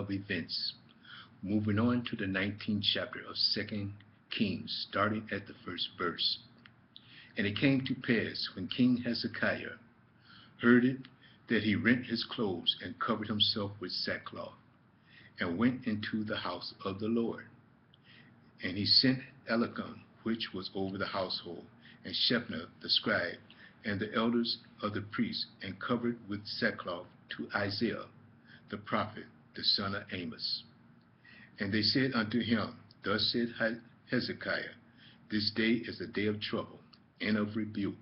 of events. Moving on to the 19th chapter of 2nd Kings, starting at the first verse. And it came to pass, when King Hezekiah heard it, that he rent his clothes and covered himself with sackcloth, and went into the house of the Lord. And he sent Elkanah, which was over the household, and Shebna the scribe, and the elders of the priests, and covered with sackcloth to Isaiah the prophet, the son of Amos. And they said unto him, Thus said Hezekiah, This day is a day of trouble, and of rebuke,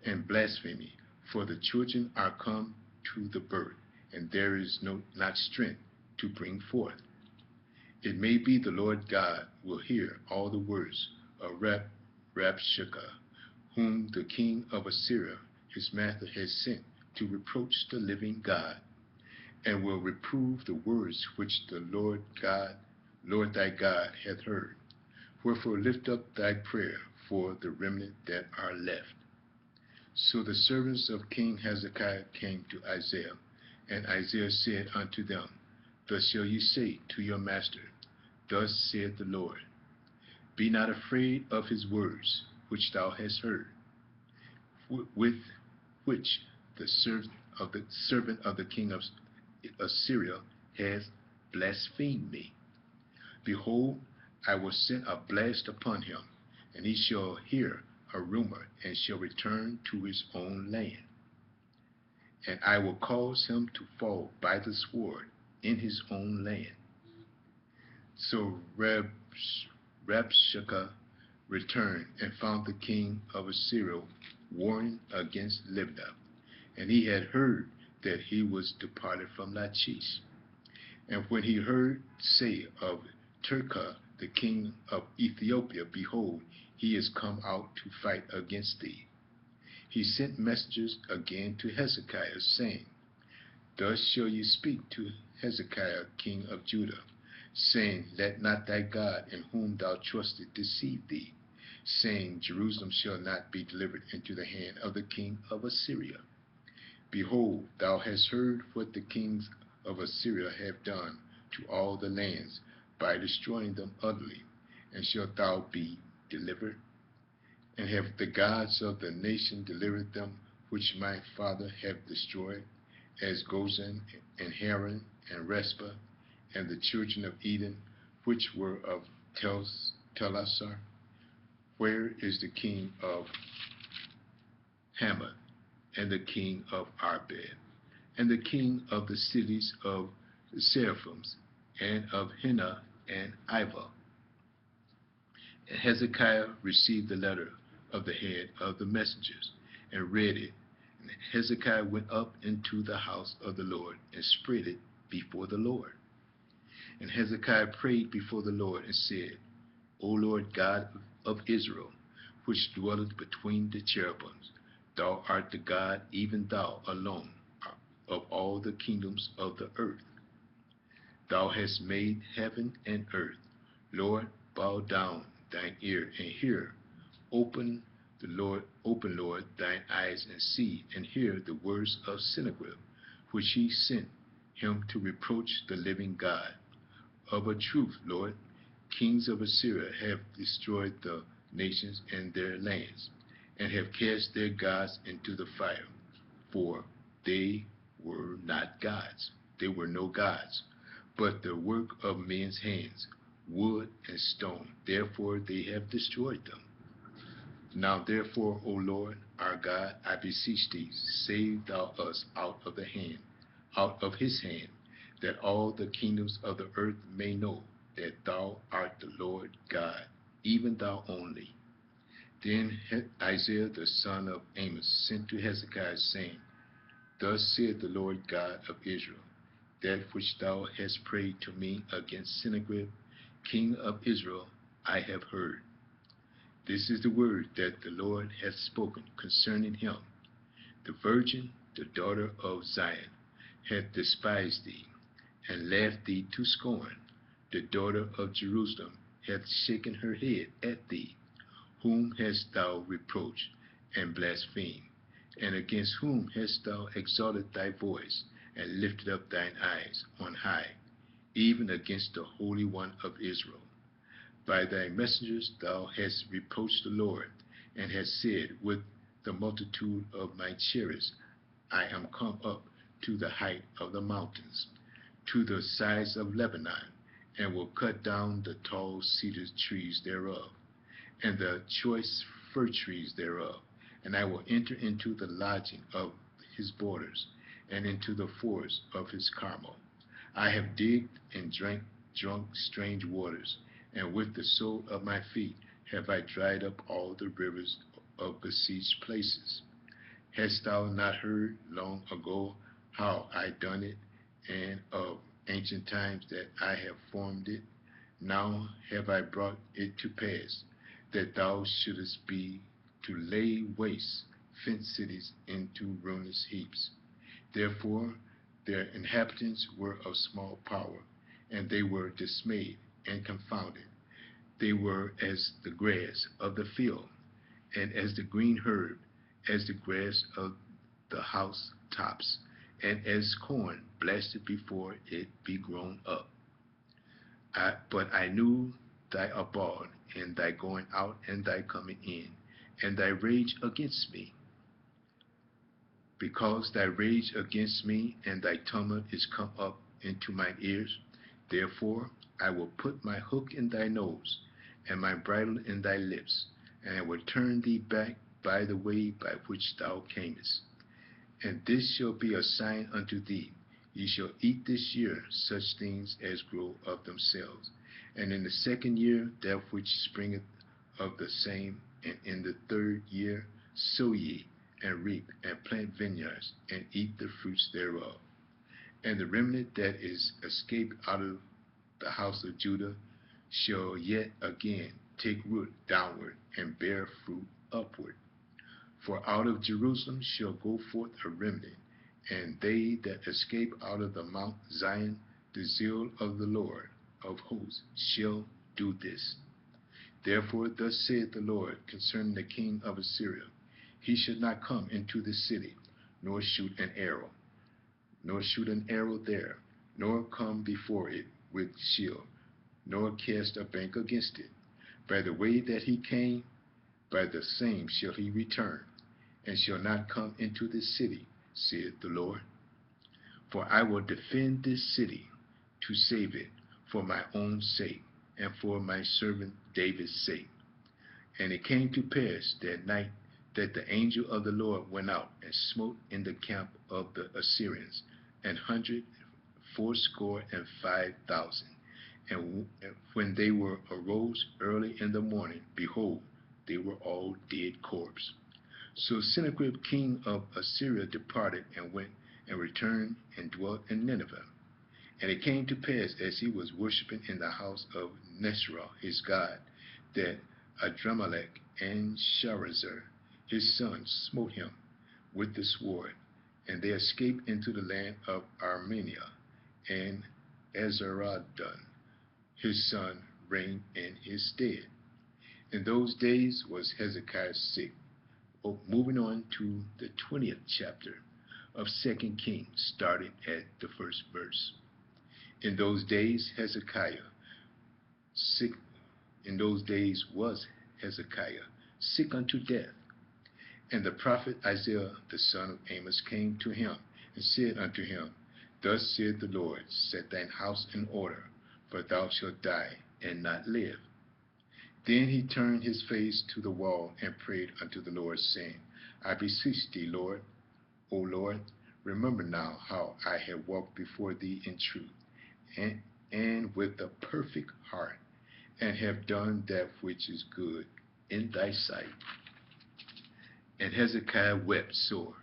and blasphemy, for the children are come to the birth, and there is not strength to bring forth. It may be the Lord God will hear all the words of Rabshakeh, whom the king of Assyria, his master, has sent to reproach the living God, and will reprove the words which the Lord thy God hath heard. Wherefore lift up thy prayer for the remnant that are left. So the servants of King Hezekiah came to Isaiah, and Isaiah said unto them, Thus shall ye say to your master, Thus saith the Lord, Be not afraid of his words, which thou hast heard, with which the servant of the king of Assyria has blasphemed me. Behold, I will send a blast upon him, and he shall hear a rumor, and shall return to his own land. And I will cause him to fall by the sword in his own land. So Rabshakeh returned and found the king of Assyria warring against Libnah, and he had heard that he was departed from Lachish. And when he heard say of Turkah, the king of Ethiopia, Behold, he is come out to fight against thee, he sent messengers again to Hezekiah, saying, Thus shall ye speak to Hezekiah, king of Judah, saying, Let not thy God, in whom thou trustest, deceive thee, saying, Jerusalem shall not be delivered into the hand of the king of Assyria. Behold, thou hast heard what the kings of Assyria have done to all the lands, by destroying them utterly. And shalt thou be delivered? And have the gods of the nation delivered them, which my father have destroyed, as Gozan and Haran and Respah, and the children of Eden, which were of Telassar? Where is the king of Hamath, and the king of Arbed, and the king of the cities of the Seraphims, and of Hena and Iva? And Hezekiah received the letter of the head of the messengers, and read it. And Hezekiah went up into the house of the Lord, and spread it before the Lord. And Hezekiah prayed before the Lord, and said, O Lord God of Israel, which dwelleth between the cherubims, thou art the God, even thou alone, of all the kingdoms of the earth. Thou hast made heaven and earth. Lord, bow down thine ear and hear. Open, Lord, thine eyes and see, and hear the words of Sennacherib, which he sent him to reproach the living God. Of a truth, Lord, kings of Assyria have destroyed the nations and their lands, and have cast their gods into the fire, for they were not gods. They were no gods, but the work of men's hands, wood and stone. Therefore they have destroyed them. Now therefore, O Lord, our God, I beseech thee, save thou us out of his hand, that all the kingdoms of the earth may know that thou art the Lord God, even thou only. Then Isaiah the son of Amos sent to Hezekiah, saying, Thus saith the Lord God of Israel, that which thou hast prayed to me against Sennacherib, king of Israel, I have heard. This is the word that the Lord hath spoken concerning him. The virgin, the daughter of Zion, hath despised thee, and laughed thee to scorn. The daughter of Jerusalem hath shaken her head at thee. Whom hast thou reproached and blasphemed? And against whom hast thou exalted thy voice, and lifted up thine eyes on high? even against the Holy One of Israel. By thy messengers thou hast reproached the Lord, and hast said, with the multitude of my chariots I am come up to the height of the mountains, to the sides of Lebanon, and will cut down the tall cedar trees thereof, and the choice fir trees thereof, and I will enter into the lodging of his borders, and into the forest of his Carmel. I have digged and drunk strange waters, and with the sole of my feet have I dried up all the rivers of besieged places. Hast thou not heard long ago how I done it, and of ancient times that I have formed it? Now have I brought it to pass, that thou shouldest be to lay waste fenced cities into ruinous heaps. Therefore their inhabitants were of small power, and they were dismayed and confounded. They were as the grass of the field, and as the green herb, as the grass of the house tops, and as corn blasted before it be grown up. But I knew thy abode, and thy going out and thy coming in, and thy rage against me. Because thy rage against me and thy tumult is come up into mine ears, therefore I will put my hook in thy nose, and my bridle in thy lips, and I will turn thee back by the way by which thou camest. And this shall be a sign unto thee: ye shall eat this year such things as grow of themselves, and in the second year that which springeth of the same, and in the third year sow ye, and reap, and plant vineyards, and eat the fruits thereof. And the remnant that is escaped out of the house of Judah shall yet again take root downward, and bear fruit upward. For out of Jerusalem shall go forth a remnant, and they that escape out of the Mount Zion, the zeal of the Lord of hosts shall do this. Therefore thus saith the Lord concerning the king of Assyria: he should not come into the city, nor shoot an arrow, there, nor come before it with shield, nor cast a bank against it. By the way that he came, by the same shall he return, and shall not come into this city, saith the Lord. For I will defend this city, to save it, for my own sake, and for my servant David's sake. And it came to pass that night that the angel of the Lord went out and smote in the camp of the Assyrians 185,000. And when they were arose early in the morning, behold, they were all dead corpses. So Sennacherib king of Assyria departed, and went and returned, and dwelt in Nineveh. And it came to pass, as he was worshipping in the house of Nesrah his god, that Adramelech and Sharezer his son smote him with the sword, and they escaped into the land of Armenia, and Esarhaddon his son reigned in his stead. In those days was Hezekiah sick. Moving on to the 20th chapter of 2 Kings, starting at the first verse. In those days Hezekiah sick. In those days was Hezekiah sick unto death. And the prophet Isaiah the son of Amos came to him, and said unto him, Thus saith the Lord, set thine house in order, for thou shalt die and not live. Then he turned his face to the wall, and prayed unto the Lord, saying, I beseech thee, Lord, O Lord, remember now how I have walked before thee in truth, and with a perfect heart, and have done that which is good in thy sight. And Hezekiah wept sore.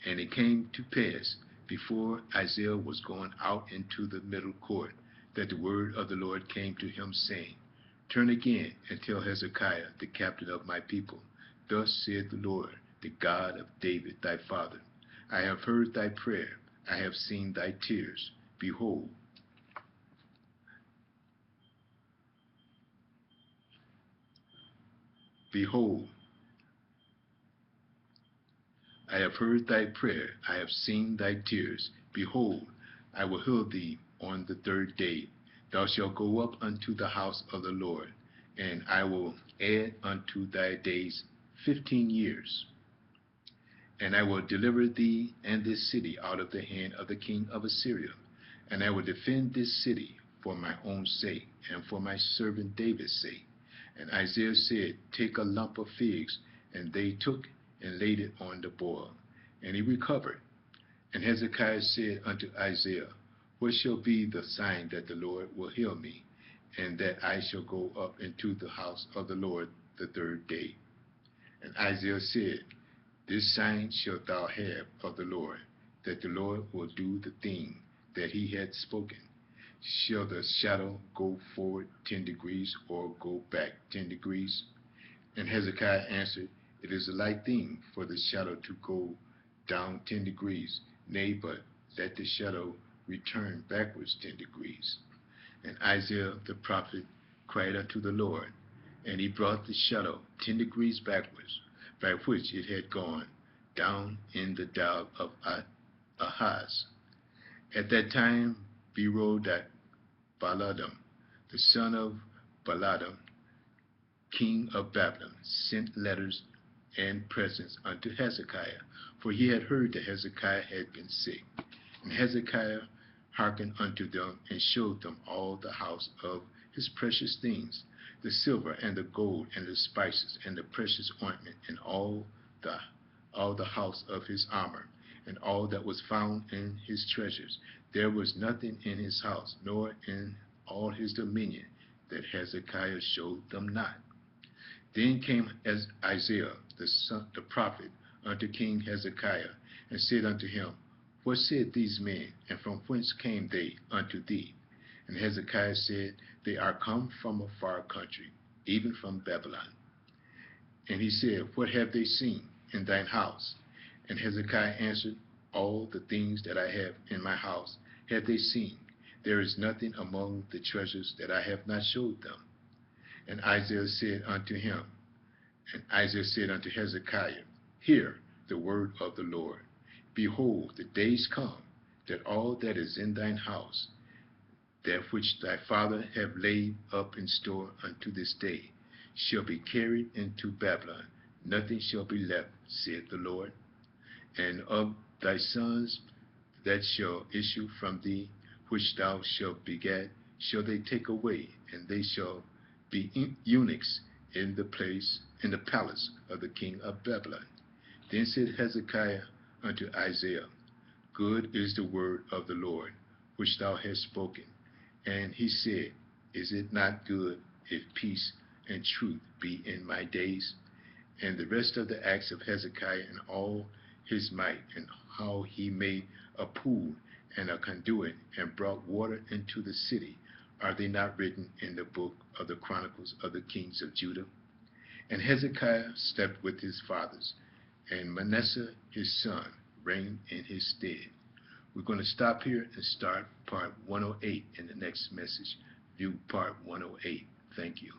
And it came to pass, before Isaiah was gone out into the middle court, that the word of the Lord came to him, saying, Turn again, and tell Hezekiah, the captain of my people, Thus saith the Lord, the God of David thy father, I have heard thy prayer, I have seen thy tears. Behold, I have heard thy prayer, I have seen thy tears. Behold, I will heal thee on the third day, thou shalt go up unto the house of the Lord, and I will add unto thy days 15 years. And I will deliver thee and this city out of the hand of the king of Assyria. And I will defend this city for my own sake, and for my servant David's sake. And Isaiah said, Take a lump of figs. And they took and laid it on the boil, and he recovered. And Hezekiah said unto Isaiah, What shall be the sign that the Lord will heal me, and that I shall go up into the house of the Lord the third day? And Isaiah said, This sign shalt thou have of the Lord, that the Lord will do the thing that he had spoken. Shall the shadow go forward 10 degrees, or go back 10 degrees? And Hezekiah answered, It is a light thing for the shadow to go down 10 degrees, nay, but let the shadow return backwards 10 degrees. And Isaiah the prophet cried unto the Lord, and he brought the shadow 10 degrees backwards, by which it had gone down in the dial of Ahaz. At that time Berodach-Baladan, the son of Baladan, king of Babylon, sent letters and presents unto Hezekiah, for he had heard that Hezekiah had been sick. And Hezekiah hearkened unto them, and showed them all the house of his precious things, the silver and the gold and the spices and the precious ointment, and all the house of his armor, and all that was found in his treasures. There was nothing in his house, nor in all his dominion, that Hezekiah showed them not. Then came Isaiah the prophet unto King Hezekiah, and said unto him, What said these men, and from whence came they unto thee? And Hezekiah said, They are come from a far country, even from Babylon. And he said, What have they seen in thine house? And Hezekiah answered, All the things that I have in my house have they seen. There is nothing among the treasures that I have not showed them. And Isaiah said unto Hezekiah, Hear the word of the Lord. Behold, the days come, that all that is in thine house, that which thy father have laid up in store unto this day, shall be carried into Babylon. Nothing shall be left, saith the Lord. And of thy sons that shall issue from thee, which thou shalt beget, shall they take away, and they shall be eunuchs in the palace of the king of Babylon. Then said Hezekiah unto Isaiah, Good is the word of the Lord, which thou hast spoken. And he said, Is it not good if peace and truth be in my days? And the rest of the acts of Hezekiah, and all his might, and how he made a pool and a conduit, and brought water into the city, are they not written in the book of the Chronicles of the kings of Judah? And Hezekiah slept with his fathers, and Manasseh his son reigned in his stead. We're going to stop here and start part 108 in the next message. View part 108. Thank you.